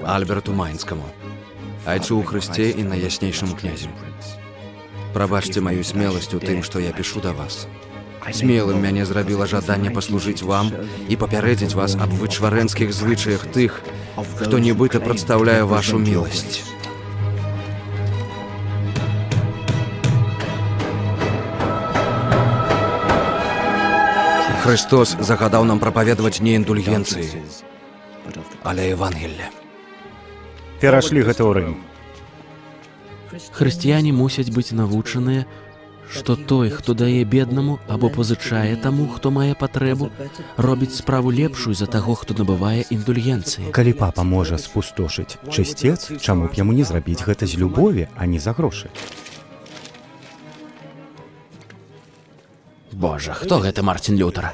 Альберту Майнскаму, айцу ў Хрысце і найяснейшаму князю. Прабачце маю смеласць у тым, што я пішу да вас. Смелым мяне зрабіла жаданне паслужыць вам і папярэдзіць вас аб вычварэнскіх звычаях тых, хто нібыта прадстаўляе вашу міласць. Христос загадаў нам прапаведаваць не індульгенцыі, але Евангелле. Перашлі гэта ў Рым. Хрысціяне мусяць быць навучаныя, што той, хто дае беднаму або пазычае таму, хто мае патрэбу, робіць справу лепшую за таго, хто набывае індульгенцыі. Калі папа можа спустошыць чысцец, чаму б яму не зрабіць гэта з любові, а не за грошы? Божа, хто гэта Мартин Лютер?